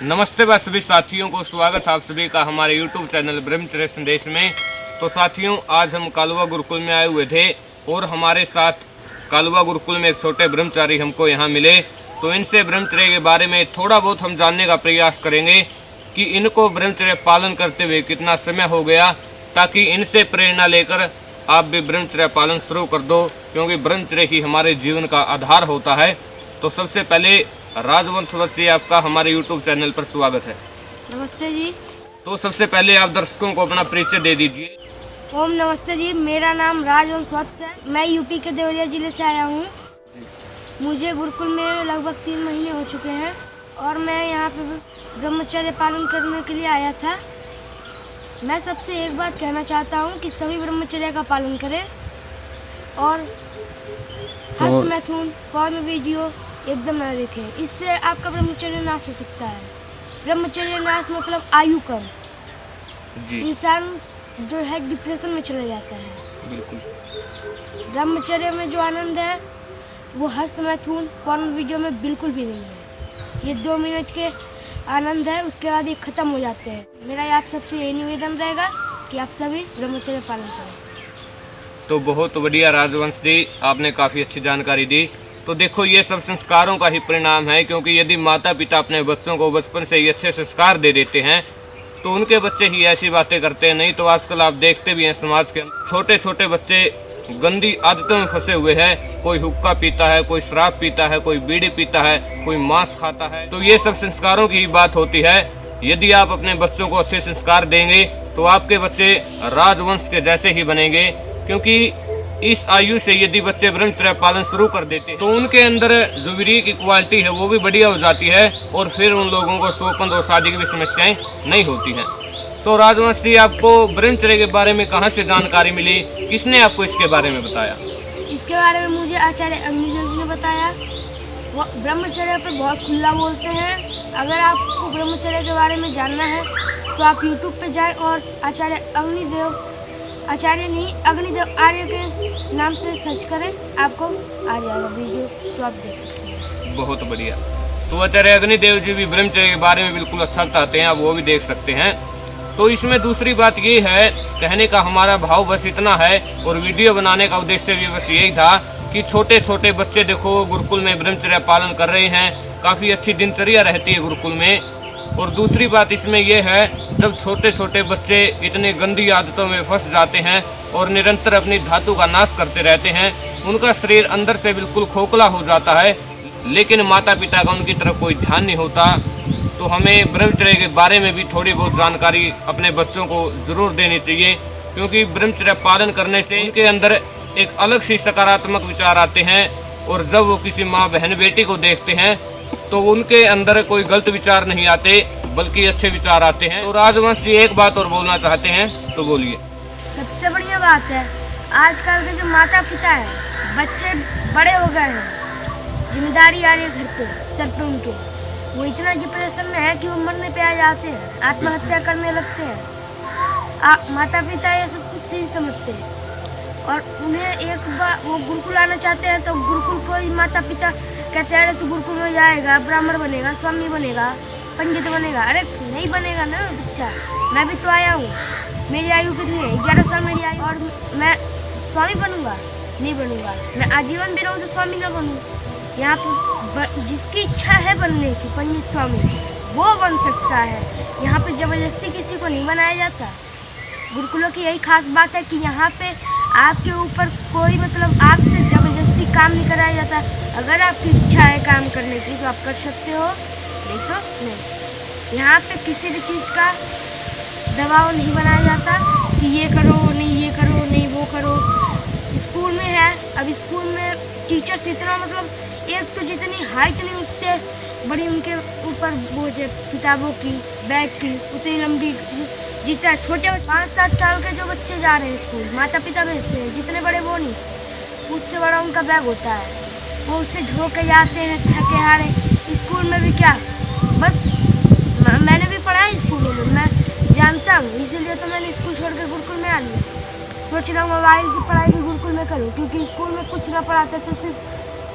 नमस्ते व सभी साथियों को स्वागत है आप सभी का हमारे YouTube चैनल ब्रह्मचर्य संदेश में। तो साथियों, आज हम कालवा गुरुकुल में आए हुए थे और हमारे साथ कालवा गुरुकुल में एक छोटे ब्रह्मचारी हमको यहाँ मिले। तो इनसे ब्रह्मचर्य के बारे में थोड़ा बहुत हम जानने का प्रयास करेंगे कि इनको ब्रह्मचर्य पालन करते हुए कितना समय हो गया, ताकि इनसे प्रेरणा लेकर आप भी ब्रह्मचर्य पालन शुरू कर दो, क्योंकि ब्रह्मचर्य ही हमारे जीवन का आधार होता है। तो सबसे पहले राजवंशवंशी आपका हमारे YouTube चैनल पर स्वागत है। नमस्ते जी। तो सबसे पहले आप दर्शकों को अपना परिचय दे दीजिए। ओम नमस्ते जी, मेरा नाम राजवंशवंश है। मैं यूपी के देवरिया जिले से आया हूँ। मुझे गुरुकुल में लगभग 3 महीने हो चुके हैं और मैं यहाँ पे ब्रह्मचर्य पालन करने के लिए आया था। मैं सबसे एक बात कहना चाहता हूँ कि सभी ब्रह्मचर्य का पालन करें और हस्त मैथुन पॉर्न वीडियो एकदम ना देखें। इससे आपका ब्रह्मचर्य नाश हो सकता है। ब्रह्मचर्य नाश मतलब आयु कम जी। इंसान जो है डिप्रेशन में चला जाता है। बिल्कुल। ब्रह्मचर्य में जो आनंद है वो हस्त मैथुन पॉर्न वीडियो में बिल्कुल भी नहीं है। ये 2 मिनट के आनंद है, उसके बाद ये खत्म हो जाते हैं। मेरा आप सबसे यही निवेदन रहेगा कि आप सभी ब्रह्मचर्य पालन करें। तो बहुत बढ़िया राजवंश जी, आपने काफ़ी अच्छी जानकारी दी। तो देखो, ये सब संस्कारों का ही परिणाम है, क्योंकि यदि माता पिता अपने बच्चों को बचपन से ही अच्छे संस्कार दे देते हैं तो उनके बच्चे ही ऐसी बातें करते हैं। नहीं तो आजकल आप देखते भी हैं समाज के छोटे छोटे बच्चे गंदी आदतों में फंसे हुए हैं। कोई हुक्का पीता है, कोई शराब पीता है, कोई बीड़ी पीता है, कोई मांस खाता है। तो ये सब संस्कारों की ही बात होती है। यदि आप अपने बच्चों को अच्छे संस्कार देंगे तो आपके बच्चे राजवंश के जैसे ही बनेंगे, क्योंकि इस आयु से यदि बच्चे ब्रह्मचर्य पालन शुरू कर देते तो उनके अंदर जो वीर्य की क्वालिटी है वो भी बढ़िया हो जाती है और फिर उन लोगों को शोपन और शादी की भी समस्याएं नहीं होती हैं। तो राजवंश जी, आपको ब्रह्मचर्य के बारे में कहाँ से जानकारी मिली? किसने आपको इसके बारे में बताया? इसके बारे में मुझे आचार्य अग्निदेव जी ने बताया। वो ब्रह्मचर्य पर बहुत खुला बोलते हैं। अगर आपको ब्रह्मचर्य के बारे में जानना है तो आप यूट्यूब पे जाएं और अग्निदेव आर्य के नाम से सर्च करें, आपको आ जाएगा वीडियो, तो आप देख सकते हैं। बहुत बढ़िया। तो आचार्य अग्निदेव जी भी ब्रह्मचर्य के बारे में बिल्कुल अच्छा बताते हैं, आप वो भी देख सकते हैं। तो इसमें दूसरी बात ये है, कहने का हमारा भाव बस इतना है और वीडियो बनाने का उद्देश्य भी बस यही था कि छोटे छोटे बच्चे देखो गुरुकुल में ब्रह्मचर्य पालन कर रहे हैं, काफ़ी अच्छी दिनचर्या रहती है गुरुकुल में। और दूसरी बात इसमें यह है, जब छोटे छोटे बच्चे इतने गंदी आदतों में फंस जाते हैं और निरंतर अपनी धातु का नाश करते रहते हैं, उनका शरीर अंदर से बिल्कुल खोखला हो जाता है, लेकिन माता पिता का उनकी तरफ कोई ध्यान नहीं होता। तो हमें ब्रह्मचर्य के बारे में भी थोड़ी बहुत जानकारी अपने बच्चों को जरूर देनी चाहिए, क्योंकि ब्रह्मचर्य पालन करने से उनके अंदर एक अलग सी सकारात्मक विचार आते हैं और जब वो किसी माँ बहन बेटी को देखते हैं तो उनके अंदर कोई गलत विचार नहीं आते, बल्कि अच्छे विचार आते हैं। तो राजवंश जी, एक बात और बोलना चाहते हैं तो बोलिए। सबसे बढ़िया बात है, आजकल के जो माता पिता हैं, बच्चे बड़े हो गए हैं, जिम्मेदारी आ रही है घर पे सर पे उनके, वो इतना डिप्रेशन में है कि वो मरने पे आ जाते हैं, आत्महत्या करने लगते हैं। माता पिता ये सब कुछ नहीं समझते और उन्हें एक बार वो गुरुकुल आना चाहते हैं तो गुरुकुल को ही माता पिता कहते हैं, अरे तू गुरुकुल में जाएगा, ब्राह्मण बनेगा, स्वामी बनेगा, पंडित बनेगा। अरे नहीं बनेगा ना बच्चा, मैं भी तो आया हूँ, मेरी आयु कितनी है? 11 साल मेरी आयु, और मैं स्वामी बनूंगा? नहीं बनूंगा। मैं आजीवन भी रहूँ तो स्वामी ना बनूँ। यहाँ पर जिसकी इच्छा है बनने की पंडित स्वामी, वो बन सकता है। यहाँ पे जबरदस्ती किसी को नहीं बनाया जाता। गुरुकुलों की यही खास बात है कि यहाँ पे आपके ऊपर कोई आपसे जबरदस्ती काम नहीं कराया जाता। अगर आपकी इच्छा है काम करने की तो आप कर सकते हो, नहीं तो नहीं। यहाँ पे किसी भी चीज़ का दबाव नहीं बनाया जाता कि ये करो, नहीं ये करो, नहीं वो करो। स्कूल में है, अब स्कूल में टीचर्स इतना एक तो जितनी हाइट नहीं उससे बड़ी उनके ऊपर बोझ है किताबों की, बैग की, उतनी लंबी। जितना छोटे 5-7 साल के जो बच्चे जा रहे हैं स्कूल, माता पिता भेजते हैं, जितने बड़े वो नहीं, उससे बड़ा उनका बैग होता है। वो उससे ढो के जाते हैं थके हारे। स्कूल में भी क्या, बस मैंने भी पढ़ा है स्कूल में, मैं जानता हूँ, इसीलिए तो मैंने स्कूल छोड़ के गुरुकुल में आ लिया। सोच रहा हूँ मोबाइल की पढ़ाई भी गुरुकुल में करूँ, क्योंकि स्कूल में कुछ ना पढ़ाते थे, सिर्फ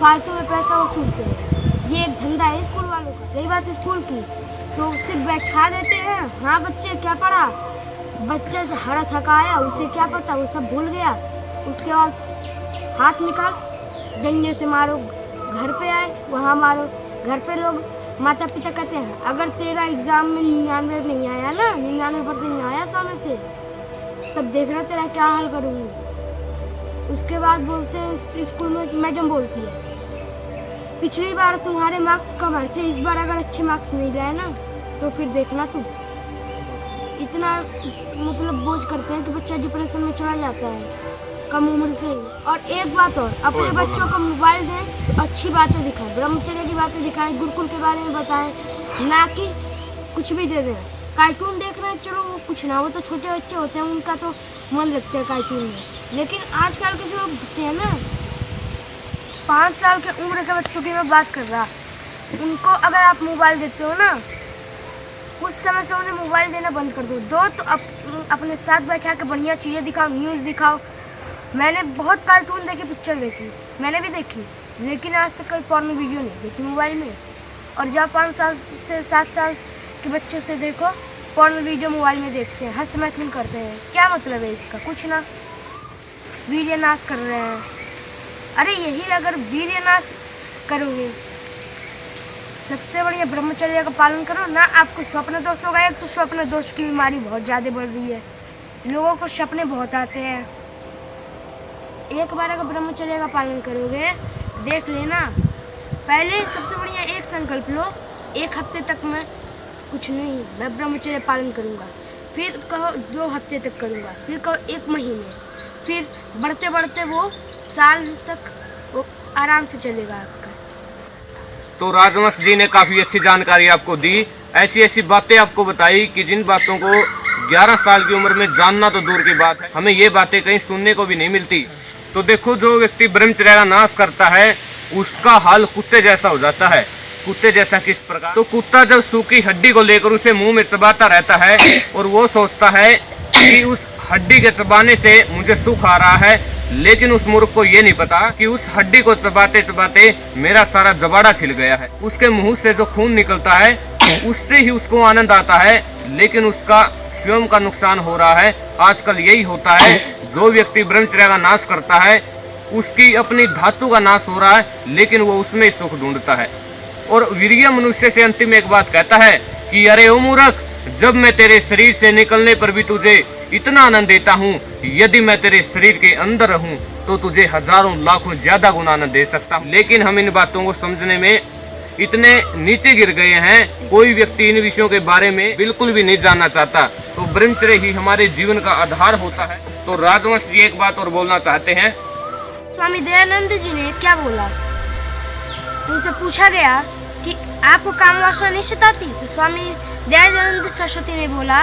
फालतू में पैसा वसूलते हैं। ये एक धंधा है स्कूल वालों का। रही बात स्कूल की, तो सिर्फ बैठा देते हैं, हाँ बच्चे क्या पढ़ा, बच्चे हरा थका आया, उसे क्या पता, वो सब भूल गया। उसके बाद हाथ निकाल, डंडे से मारो, घर पे आए वहाँ मारो। घर पे लोग माता पिता कहते हैं अगर तेरा एग्ज़ाम में 99 नहीं आया ना, 99% नहीं आया 100 में से, तब देखना तेरा क्या हाल करूँगी। उसके बाद बोलते हैं स्कूल में मैडम बोलती है पिछली बार तुम्हारे मार्क्स कम आए थे, इस बार अगर अच्छे मार्क्स नहीं लाए ना तो फिर देखना तुम। इतना मतलब बोझ करते हैं कि बच्चा डिप्रेशन में चला जाता है कम उम्र से ही। और एक बात और, अपने बच्चों को मोबाइल दें तो अच्छी बातें दिखाएं, ब्रह्मचर्य की बातें दिखाएं, गुरुकुल के बारे में बताएं, ना कि कुछ भी दे दें। कार्टून देख रहे हैं चलो वो कुछ ना, वो तो छोटे बच्चे होते हैं उनका तो मन लगता है कार्टून में। लेकिन आजकल के जो बच्चे हैं ना, 5 साल के उम्र के बच्चों की मैं बात कर रहा, उनको अगर आप मोबाइल देते हो ना, कुछ समय से उन्हें मोबाइल देना बंद कर दो तो अपने साथ बैठा के बढ़िया चीज़ें दिखाओ, न्यूज़ दिखाओ। मैंने बहुत कार्टून देखे, पिक्चर देखी, मैंने भी देखी, लेकिन आज तक कोई पॉर्न वीडियो नहीं देखी मोबाइल में। और जब 5 साल से 7 साल के बच्चों से देखो पॉर्न वीडियो मोबाइल में देखते हैं, हस्तमैथुन करते हैं, क्या मतलब है इसका? कुछ ना, वीर्य नाश कर रहे हैं। अरे यही अगर वीर्य नाश करोगे, सबसे बढ़िया ब्रह्मचर्य का पालन करो ना। आपको स्वप्न दोष होगा, एक तो स्वप्न दोष की बीमारी बहुत ज़्यादा बढ़ रही है, लोगों को सपने बहुत आते हैं। एक बार अगर ब्रह्मचर्य का पालन करोगे, देख लेना, पहले सबसे बढ़िया एक संकल्प लो, 1 हफ्ते तक मैं कुछ नहीं, मैं ब्रह्मचर्य पालन करूँगा। फिर कहो 2 हफ्ते तक करूँगा, फिर कहो 1 महीने, फिर बढ़ते बढ़ते वो साल तक वो आराम से चलेगा आपका। तो राजवंश जी ने काफ़ी अच्छी जानकारी आपको दी, ऐसी ऐसी बातें आपको बताई कि जिन बातों को 11 साल की उम्र में जानना तो दूर की बात है, हमें ये बातें कहीं सुनने को भी नहीं मिलती। तो देखो, जो व्यक्ति ब्रह्मचर्य का नाश करता है उसका हाल कुत्ते जैसा हो जाता है। कुत्ते जैसा किस प्रकार? तो कुत्ता जब सूखी हड्डी को लेकर उसे मुंह में चबाता रहता है और वो सोचता है कि उस हड्डी के चबाने से मुझे सुख आ रहा है, लेकिन उस मूर्ख को ये नहीं पता कि उस हड्डी को चबाते चबाते मेरा सारा जबाड़ा छिल गया है। उसके मुंह से जो खून निकलता है उससे ही उसको आनंद आता है, लेकिन उसका स्वयं का नुकसान हो रहा है। आजकल यही होता है, जो व्यक्ति ब्रह्मचर्य का नाश करता है उसकी अपनी धातु का नाश हो रहा है, लेकिन वो उसमें ही सुख ढूंढता है। और वीर्य मनुष्य से अंतिम एक बात कहता है कि अरे ओ मूर्ख, जब मैं तेरे शरीर से निकलने पर भी तुझे इतना आनंद देता हूँ, यदि मैं तेरे शरीर के अंदर रहूँ तो तुझे हजारों लाखों ज्यादा गुना आनंद दे सकता हूँ। लेकिन हम इन बातों को समझने में इतने नीचे गिर गए हैं, कोई व्यक्ति इन विषयों के बारे में बिल्कुल भी नहीं जानना चाहता। तो ब्रह्मचर्य ही हमारे जीवन का आधार होता है। तो राजवंश जी एक बात और बोलना चाहते हैं। स्वामी दयानंद जी ने क्या बोला, उनसे पूछा गया कि आपको काम वासना नहीं सताती? तो स्वामी दयानंद सरस्वती ने बोला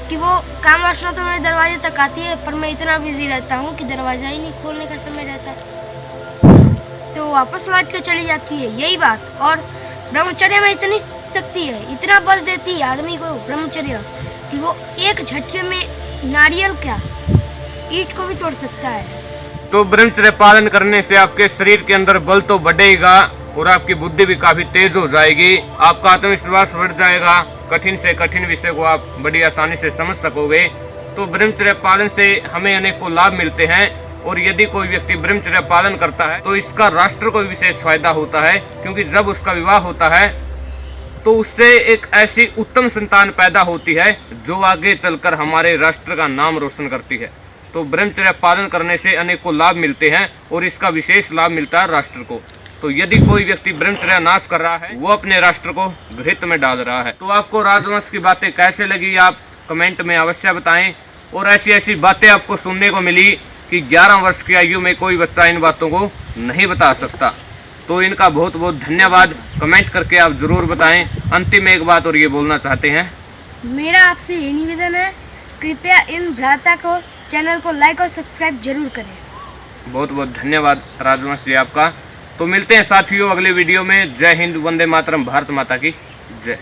कि वो काम वासना तो मेरे दरवाजे तक आती है, पर मैं इतना बिजी रहता हूँ कि दरवाजा ही नहीं खोलने का समय रहता है, तो वापस लौट के चली जाती है। यही बात। और ब्रह्मचर्य में इतनी शक्ति है, इतना बल देती है आदमी को ब्रह्मचर्य कि वो एक झटके में नारियल क्या ईंट को भी तोड़ सकता है। तो ब्रह्मचर्य पालन करने से आपके शरीर के अंदर बल तो बढ़ेगा और आपकी बुद्धि भी काफी तेज हो जाएगी, आपका आत्मविश्वास बढ़ जाएगा, कठिन से कठिन विषय को आप बड़ी आसानी से समझ सकोगे। तो ब्रह्मचर्य पालन से हमें अनेकों लाभ मिलते हैं, और यदि कोई व्यक्ति ब्रह्मचर्य पालन करता है तो इसका राष्ट्र को विशेष फायदा होता है, क्योंकि जब उसका विवाह होता है तो उससे एक ऐसी उत्तम संतान पैदा होती है जो आगे चलकर हमारे राष्ट्र का नाम रोशन करती है। तो ब्रह्मचर्य पालन करने से अनेकों लाभ मिलते हैं और इसका विशेष लाभ मिलता है राष्ट्र को। तो यदि कोई व्यक्ति ब्रह्मचर्य नाश कर रहा है, वो अपने राष्ट्र को घृत में डाल रहा है। तो आपको राजवंश की बातें कैसे लगी, आप कमेंट में अवश्य बताएं। और ऐसी ऐसी बातें आपको सुनने को मिली कि 11 वर्ष की आयु में कोई बच्चा इन बातों को नहीं बता सकता। तो इनका बहुत बहुत धन्यवाद। कमेंट करके आप जरूर बताएं। अंतिम एक बात और ये बोलना चाहते हैं, मेरा आपसे ये निवेदन है, कृपया इन भ्राता को चैनल को लाइक और सब्सक्राइब जरूर करें। बहुत बहुत धन्यवाद राजवंश जी आपका। तो मिलते हैं साथियों अगले वीडियो में। जय हिंद, वंदे मातरम, भारत माता की जय।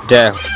जय हो।